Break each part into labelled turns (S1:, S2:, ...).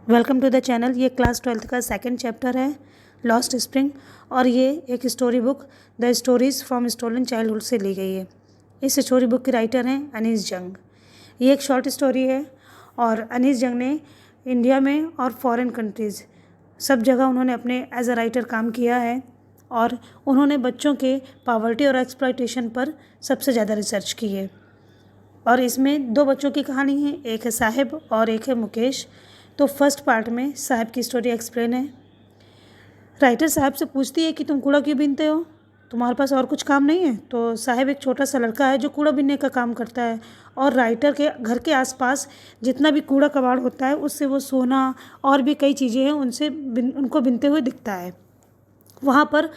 S1: Welcome to the channel. ये class 12th का second chapter है लॉस्ट स्प्रिंग और ये एक story book the stories from stolen childhood से ली गई है। इस स्टोरी बुक के राइटर हैं अनीस जंग। ये एक शॉर्ट स्टोरी है और अनीस जंग ने इंडिया में और फॉरेन कंट्रीज़ सब जगह उन्होंने अपने एज अ राइटर काम किया है और उन्होंने बच्चों के पॉवर्टी और एक्सप्लॉयटेशन पर सबसे ज़्यादा रिसर्च की है। और इसमें दो बच्चों की कहानी है, एक है साहिब और एक है मुकेश। तो फर्स्ट पार्ट में साहिब की स्टोरी एक्सप्लेन है। राइटर साहिब से पूछती है कि तुम कूड़ा क्यों बीनते हो, तुम्हारे पास और कुछ काम नहीं है। तो साहिब एक छोटा सा लड़का है जो कूड़ा बीनने का काम करता है और राइटर के घर के आसपास जितना भी कूड़ा कबाड़ होता है उससे वो सोना और भी कई चीज़ें हैं उनसे उनको बीनते हुए दिखता है। वहाँ पर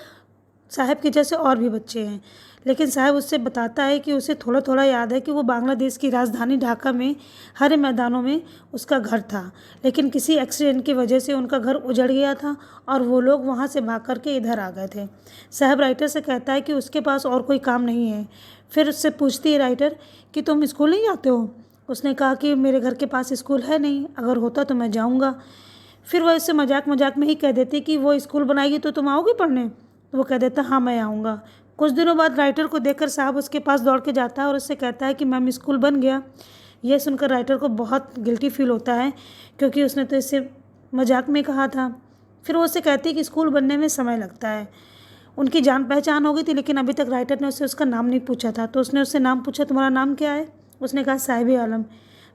S1: साहिब के जैसे और भी बच्चे हैं, लेकिन साहिब उससे बताता है कि उसे थोड़ा थोड़ा याद है कि वो बांग्लादेश की राजधानी ढाका में हरे मैदानों में उसका घर था, लेकिन किसी एक्सीडेंट की वजह से उनका घर उजड़ गया था और वो लोग वहाँ से भाग करके इधर आ गए थे। साहिब राइटर से कहता है कि उसके पास और कोई काम नहीं है। फिर उससे पूछती है राइटर कि तुम स्कूल नहीं जाते हो। उसने कहा कि मेरे घर के पास स्कूल है नहीं, अगर होता तो मैं जाऊँगा। फिर वह इससे मजाक मजाक में ही कह देती कि वो स्कूल बनाएगी तो तुम आओगे पढ़ने। तो वो कह देता हाँ मैं आऊँगा। कुछ दिनों बाद राइटर को देखकर साहब उसके पास दौड़ के जाता है और उससे कहता है कि मैम स्कूल बन गया। यह सुनकर राइटर को बहुत गिल्टी फील होता है क्योंकि उसने तो इससे मजाक में कहा था। फिर वो उससे कहती है कि स्कूल बनने में समय लगता है। उनकी जान पहचान हो गई थी, लेकिन अभी तक राइटर ने उससे उसका नाम नहीं पूछा था। तो उसने उससे नाम पूछा, तुम्हारा नाम क्या है। उसने कहा साहिब आलम।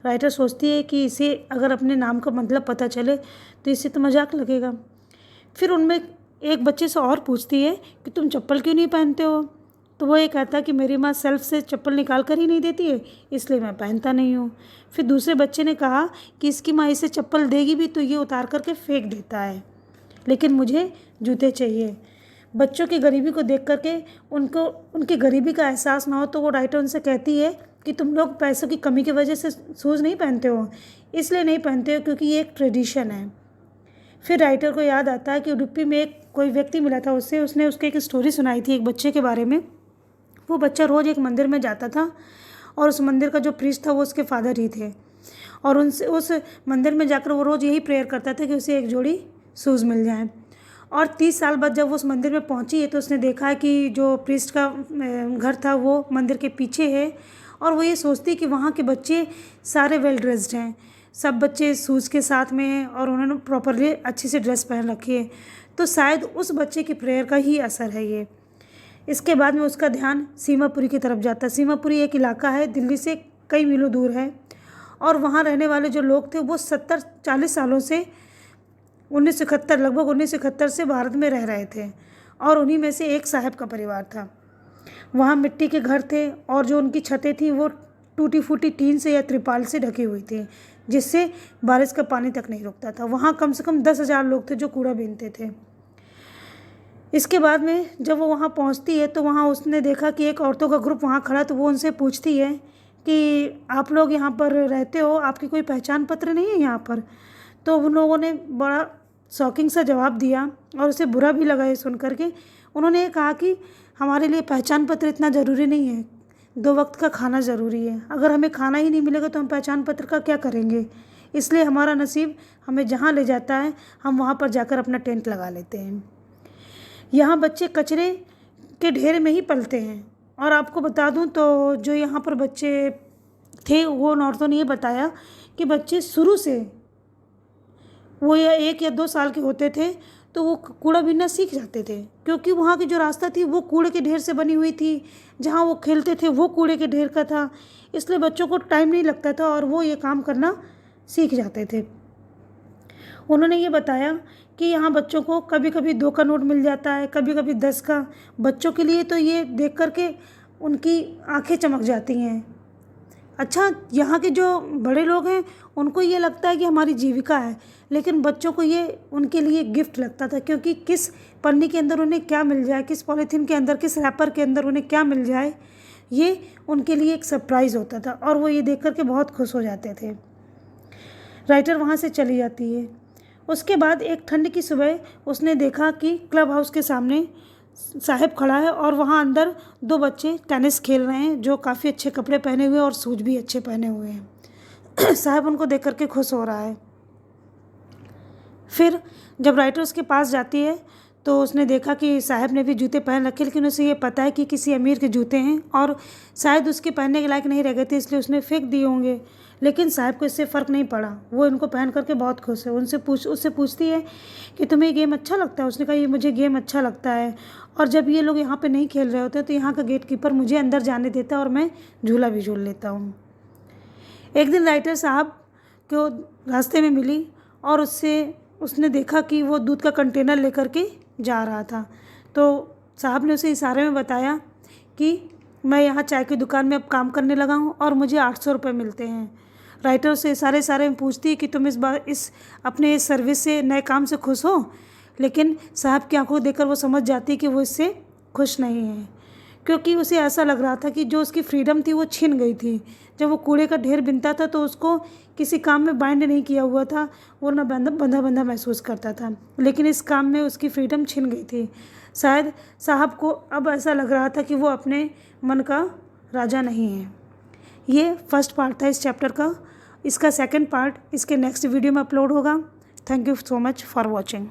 S1: राइटर सोचती है कि इसे अगर अपने नाम का मतलब पता चले तो इससे तो मजाक लगेगा। फिर उनमें एक बच्चे से और पूछती है कि तुम चप्पल क्यों नहीं पहनते हो। तो वो ये कहता है कि मेरी माँ सेल्फ से चप्पल निकाल कर ही नहीं देती है, इसलिए मैं पहनता नहीं हूँ। फिर दूसरे बच्चे ने कहा कि इसकी माँ इसे चप्पल देगी भी तो ये उतार करके फेंक देता है, लेकिन मुझे जूते चाहिए। बच्चों की गरीबी को देख करके उनको उनकी गरीबी का एहसास ना हो तो वो राइटर उनसे कहती है कि तुम लोग पैसों की कमी की वजह से शूज़ नहीं पहनते हो, इसलिए नहीं पहनते हो क्योंकि ये एक ट्रेडिशन है। फिर राइटर को याद आता है कि उडुपी में एक कोई व्यक्ति मिला था उससे, उसने उसके एक स्टोरी सुनाई थी एक बच्चे के बारे में। वो बच्चा रोज़ एक मंदिर में जाता था और उस मंदिर का जो प्रीस्ट था वो उसके फादर ही थे और उनसे उस मंदिर में जाकर वो रोज़ यही प्रेयर करता था कि उसे एक जोड़ी शूज़ मिल जाए। और 30 साल बाद जब वो उस मंदिर में पहुंची है तो उसने देखा है कि जो प्रीस्ट का घर था वो मंदिर के पीछे है और वो ये सोचती कि वहाँ के बच्चे सारे वेल ड्रेस्ड हैं, सब बच्चे शूज़ के साथ में हैं और उन्होंने प्रॉपरली अच्छी सी ड्रेस पहन रखी है। तो शायद उस बच्चे की प्रेयर का ही असर है ये। इसके बाद में उसका ध्यान सीमापुरी की तरफ जाता है। सीमापुरी एक इलाका है, दिल्ली से कई मीलों दूर है और वहाँ रहने वाले जो लोग थे वो 40 सालों से 1971 लगभग 1971 से भारत में रह रहे थे और उन्हीं में से एक साहब का परिवार था। वहाँ मिट्टी के घर थे और जो उनकी छतें थी वो टूटी फूटी टीन से या त्रिपाल से ढकी हुई थी, जिससे बारिश का पानी तक नहीं रुकता था। वहाँ कम से कम 10,000 लोग थे जो कूड़ा बीनते थे। इसके बाद में जब वो वहाँ पहुँचती है तो वहाँ उसने देखा कि एक औरतों का ग्रुप वहाँ खड़ा, तो वो उनसे पूछती है कि आप लोग यहाँ पर रहते हो, आपकी कोई पहचान पत्र नहीं है यहाँ पर। तो उन लोगों ने बड़ा शॉकिंग सा जवाब दिया और उसे बुरा भी लगा ये सुन करके। उन्होंने ये कहा कि हमारे लिए पहचान पत्र इतना ज़रूरी नहीं है, 2 वक्त का खाना ज़रूरी है। अगर हमें खाना ही नहीं मिलेगा तो हम पहचान पत्र का क्या करेंगे, इसलिए हमारा नसीब हमें जहाँ ले जाता है हम वहाँ पर जाकर अपना टेंट लगा लेते हैं। यहाँ बच्चे कचरे के ढेर में ही पलते हैं। और आपको बता दूँ तो जो यहाँ पर बच्चे थे वो औरतों ने ये बताया कि बच्चे शुरू से वो या 1 या 2 साल के होते थे तो वो कूड़ा बीनना सीख जाते थे, क्योंकि वहाँ की जो रास्ता थी वो कूड़े के ढेर से बनी हुई थी, जहाँ वो खेलते थे वो कूड़े के ढेर का था, इसलिए बच्चों को टाइम नहीं लगता था और वो ये काम करना सीख जाते थे। उन्होंने ये बताया कि यहाँ बच्चों को कभी कभी 2 का नोट मिल जाता है, कभी कभी 10 का। बच्चों के लिए तो ये देख करके उनकी आंखें चमक जाती हैं। अच्छा, यहाँ के जो बड़े लोग हैं उनको ये लगता है कि हमारी जीविका है, लेकिन बच्चों को ये उनके लिए गिफ्ट लगता था, क्योंकि किस पन्नी के अंदर उन्हें क्या मिल जाए, किस पॉलीथीन के अंदर, किस रैपर के अंदर उन्हें क्या मिल जाए, ये उनके लिए एक सरप्राइज़ होता था और वो ये देख करके बहुत खुश हो जाते थे। राइटर वहाँ से चली जाती है। उसके बाद एक ठंड की सुबह उसने देखा कि क्लब हाउस के सामने साहिब खड़ा है और वहाँ अंदर 2 बच्चे टेनिस खेल रहे हैं जो काफ़ी अच्छे कपड़े पहने हुए और शूज भी अच्छे पहने हुए हैं। साहिब उनको देख करके खुश हो रहा है। फिर जब राइटर उसके पास जाती है तो उसने देखा कि साहब ने भी जूते पहन रखे, लेकिन उसे ये पता है कि किसी अमीर के जूते हैं और शायद उसके पहनने के लायक नहीं रह गए थे, इसलिए उसने फेंक दिए होंगे। लेकिन साहब को इससे फ़र्क नहीं पड़ा, वो इनको पहन करके बहुत खुश है। उससे पूछती है कि तुम्हें ये गेम अच्छा लगता है? उसने कहा ये मुझे गेम अच्छा लगता है, और जब ये लोग यहाँ पे नहीं खेल रहे होते तो यहाँ का गेट कीपर मुझे अंदर जाने देता है और मैं झूला भी झूल लेता हूँ। एक दिन राइटर साहब को रास्ते में मिली और उसने देखा कि वो दूध का कंटेनर लेकर के जा रहा था। तो साहब ने उसे इशारे में बताया कि मैं यहाँ चाय की दुकान में अब काम करने लगा हूँ और मुझे 800 रुपये मिलते हैं। राइटर उसे इशारे में पूछती है कि तुम अपने इस सर्विस से, नए काम से खुश हो? लेकिन साहब की आंखों को देखकर वो समझ जाती है कि वो इससे खुश नहीं है, क्योंकि उसे ऐसा लग रहा था कि जो उसकी फ्रीडम थी वो छिन गई थी। जब वो कूड़े का ढेर बिनता था तो उसको किसी काम में बाइंड नहीं किया हुआ था, वो ना बंधा महसूस करता था, लेकिन इस काम में उसकी फ्रीडम छिन गई थी। शायद साहब को अब ऐसा लग रहा था कि वो अपने मन का राजा नहीं है। ये फर्स्ट पार्ट था इस चैप्टर का। इसका सेकंड पार्ट इसके नेक्स्ट वीडियो में अपलोड होगा। Thank you so much for watching.